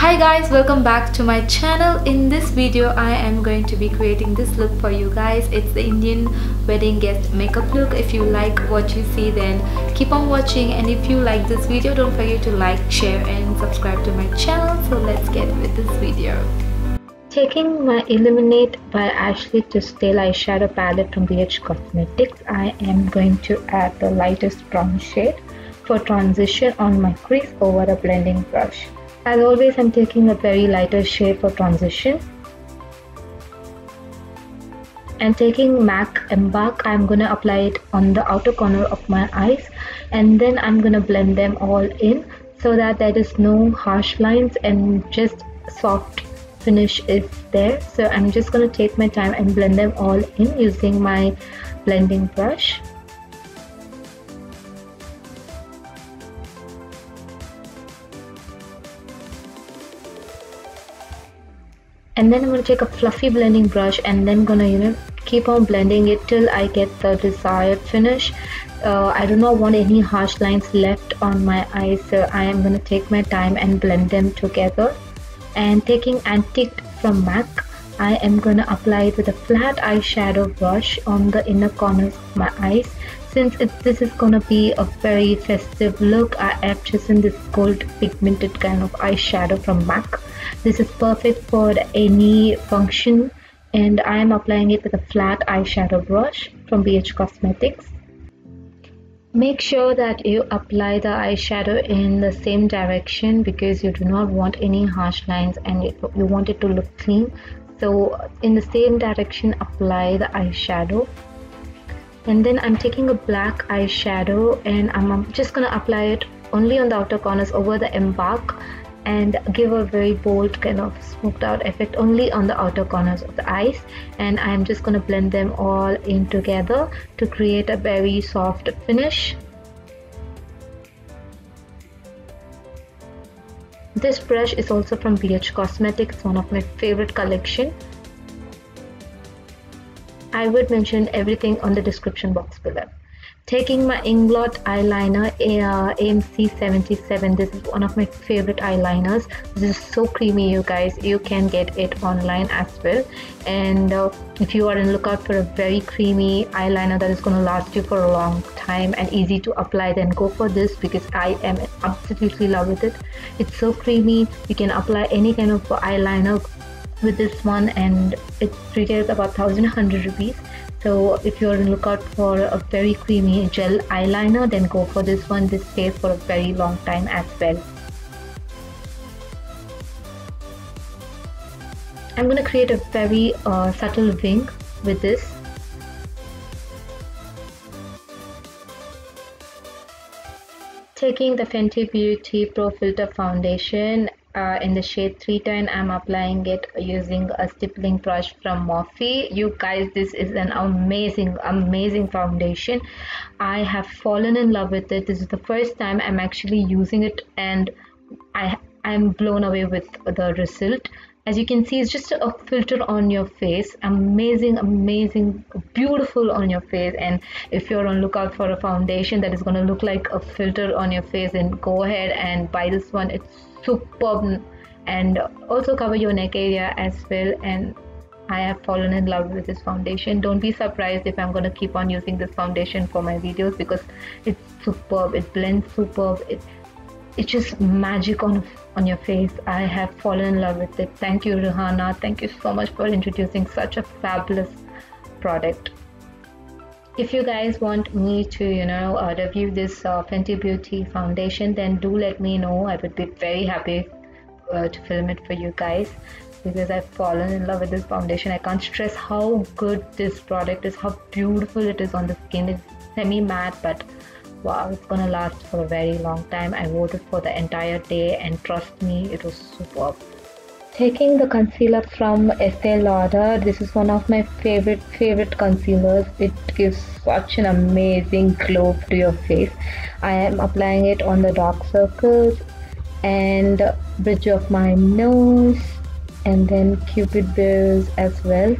Hi guys, welcome back to my channel. In this video I am going to be creating this look for you guys. It's the Indian wedding guest makeup look. If you like what you see, then keep on watching, and if you like this video, don't forget to like, share and subscribe to my channel. So let's get with this video. Taking my Illuminate by Ashley Tisdale eyeshadow palette from BH Cosmetics, I am going to add the lightest brown shade for transition on my crease over a blending brush. As always, I'm taking a very lighter shade for transition. And taking MAC EMBARK, I'm going to apply it on the outer corner of my eyes, and then I'm going to blend them all in so that there is no harsh lines and just soft finish is there. So I'm just going to take my time and blend them all in using my blending brush. And then I'm going to take a fluffy blending brush and then gonna keep on blending it till I get the desired finish. I do not want any harsh lines left on my eyes, so I am going to take my time and blend them together. And taking Antique from MAC, I am going to apply it with a flat eyeshadow brush on the inner corners of my eyes. Since this is going to be a very festive look, I have chosen this gold pigmented kind of eyeshadow from MAC. This is perfect for any function, and I am applying it with a flat eyeshadow brush from BH Cosmetics. Make sure that you apply the eyeshadow in the same direction because you do not want any harsh lines and you want it to look clean. So in the same direction apply the eyeshadow. And then I'm taking a black eyeshadow and I'm just gonna apply it only on the outer corners over the EMBARK and give a very bold kind of smoked out effect only on the outer corners of the eyes. And I'm just gonna blend them all in together to create a very soft finish. This brush is also from BH Cosmetics, one of my favorite collection. I would mention everything on the description box below. Taking my Inkblot eyeliner, AMC 77. This is one of my favorite eyeliners. This is so creamy, you guys. You can get it online as well. And if you are on the lookout for a very creamy eyeliner that is going to last you for a long time and easy to apply, then go for this because I am absolutely in love with it. It's so creamy. You can apply any kind of eyeliner with this one, and it retails about 1,100 rupees. So if you're on the lookout for a very creamy gel eyeliner, then go for this one. This stays for a very long time as well. I'm going to create a very subtle wing with this. Taking the Fenty Beauty Pro Filter Foundation in the shade 310, I'm applying it using a stippling brush from Morphe. You guys, this is an amazing foundation. I have fallen in love with it. This is the first time I'm actually using it, and I'm blown away with the result. As you can see, it's just a filter on your face. Amazing, beautiful on your face. And if you're on lookout for a foundation that is going to look like a filter on your face, then go ahead and buy this one. It's superb, and also cover your neck area as well. And I have fallen in love with this foundation. Don't be surprised if I'm going to keep on using this foundation for my videos because it's superb. It blends superb. It's just magic on your face. I have fallen in love with it. Thank you, Rihanna. Thank you so much for introducing such a fabulous product. If you guys want me to review this Fenty Beauty foundation, then do let me know. I would be very happy to film it for you guys because I've fallen in love with this foundation. I can't stress how good this product is, how beautiful it is on the skin. It's semi matte, but wow, it's gonna last for a very long time. I wore it for the entire day and trust me, it was superb. Taking the concealer from Estee Lauder, this is one of my favorite concealers. It gives such an amazing glow to your face. I am applying it on the dark circles and bridge of my nose and then cupid bows as well.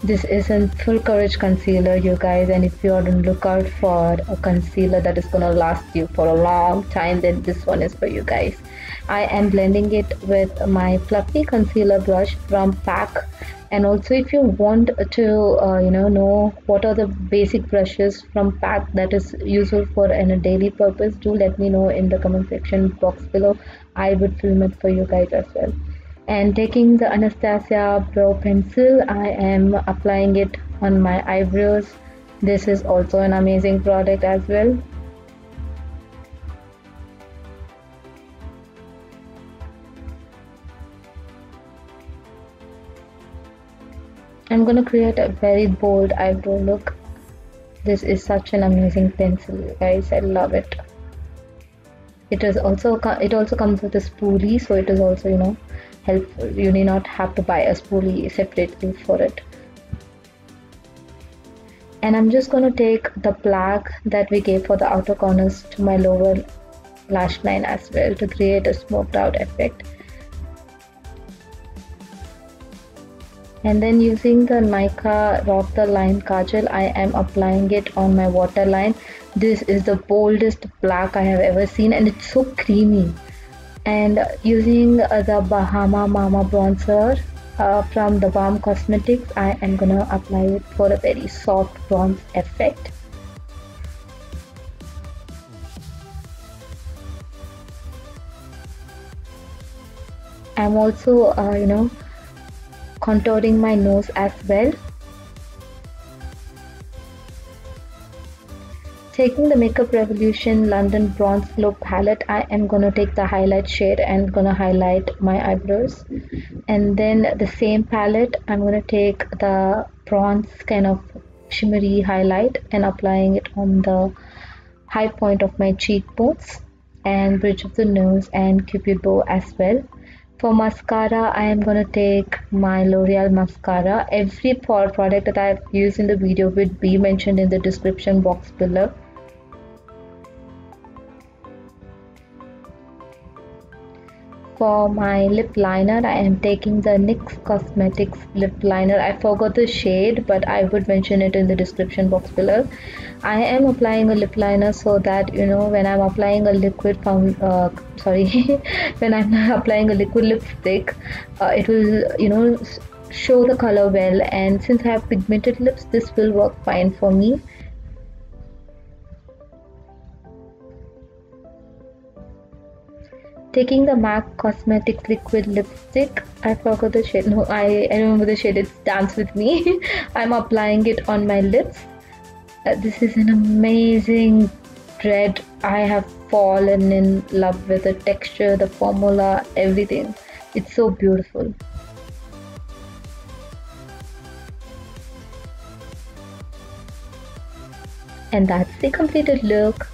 This is a full coverage concealer, you guys, and if you are on the lookout for a concealer that is gonna last you for a long time, then this one is for you guys. I am blending it with my fluffy concealer brush from PAC. And also, if you want to know what are the basic brushes from PAC that is useful for a daily purpose, do let me know in the comment section box below. I would film it for you guys as well. And taking the Anastasia brow pencil, I am applying it on my eyebrows. This is also an amazing product as well. I'm gonna create a very bold eyebrow look. This is such an amazing pencil, guys. I love it. It also comes with a spoolie, so it is also helpful. You need not have to buy a spoolie separately for it. And I'm just gonna take the black that we gave for the outer corners to my lower lash line as well to create a smoked out effect. And then using the Nykaa Rock the Line Kajal, I am applying it on my waterline. This is the boldest black I have ever seen, and it's so creamy. And using the Bahama Mama bronzer from the Balm Cosmetics, I am gonna apply it for a very soft bronze effect. I'm also contouring my nose as well. Taking the Makeup Revolution London Bronze Glow palette, I am gonna take the highlight shade and gonna highlight my eyebrows. And then the same palette, I'm gonna take the bronze kind of shimmery highlight and applying it on the high point of my cheekbones and bridge of the nose and cupid bow as well. For mascara, I am going to take my L'Oreal mascara. Every product that I have used in the video will be mentioned in the description box below. For my lip liner, I am taking the NYX Cosmetics lip liner. I forgot the shade, but I would mention it in the description box below. I am applying a lip liner so that when I'm applying a liquid when I'm applying a liquid lipstick, it will show the color well. And since I have pigmented lips, this will work fine for me. Taking the MAC Cosmetics liquid lipstick, I forgot the shade. No, I remember the shade. It's Dance With Me. I'm applying it on my lips. This is an amazing red. I have fallen in love with the texture, the formula, everything. It's so beautiful. And that's the completed look.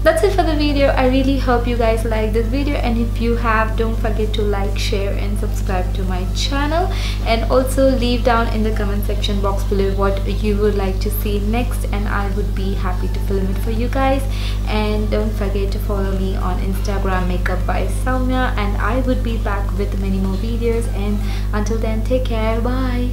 That's it for the video. I really hope you guys like this video, and if you have, don't forget to like, share and subscribe to my channel, and also leave down in the comment section box below what you would like to see next, and I would be happy to film it for you guys. And don't forget to follow me on Instagram, Makeup by Soumya, and I would be back with many more videos. And until then, take care. Bye.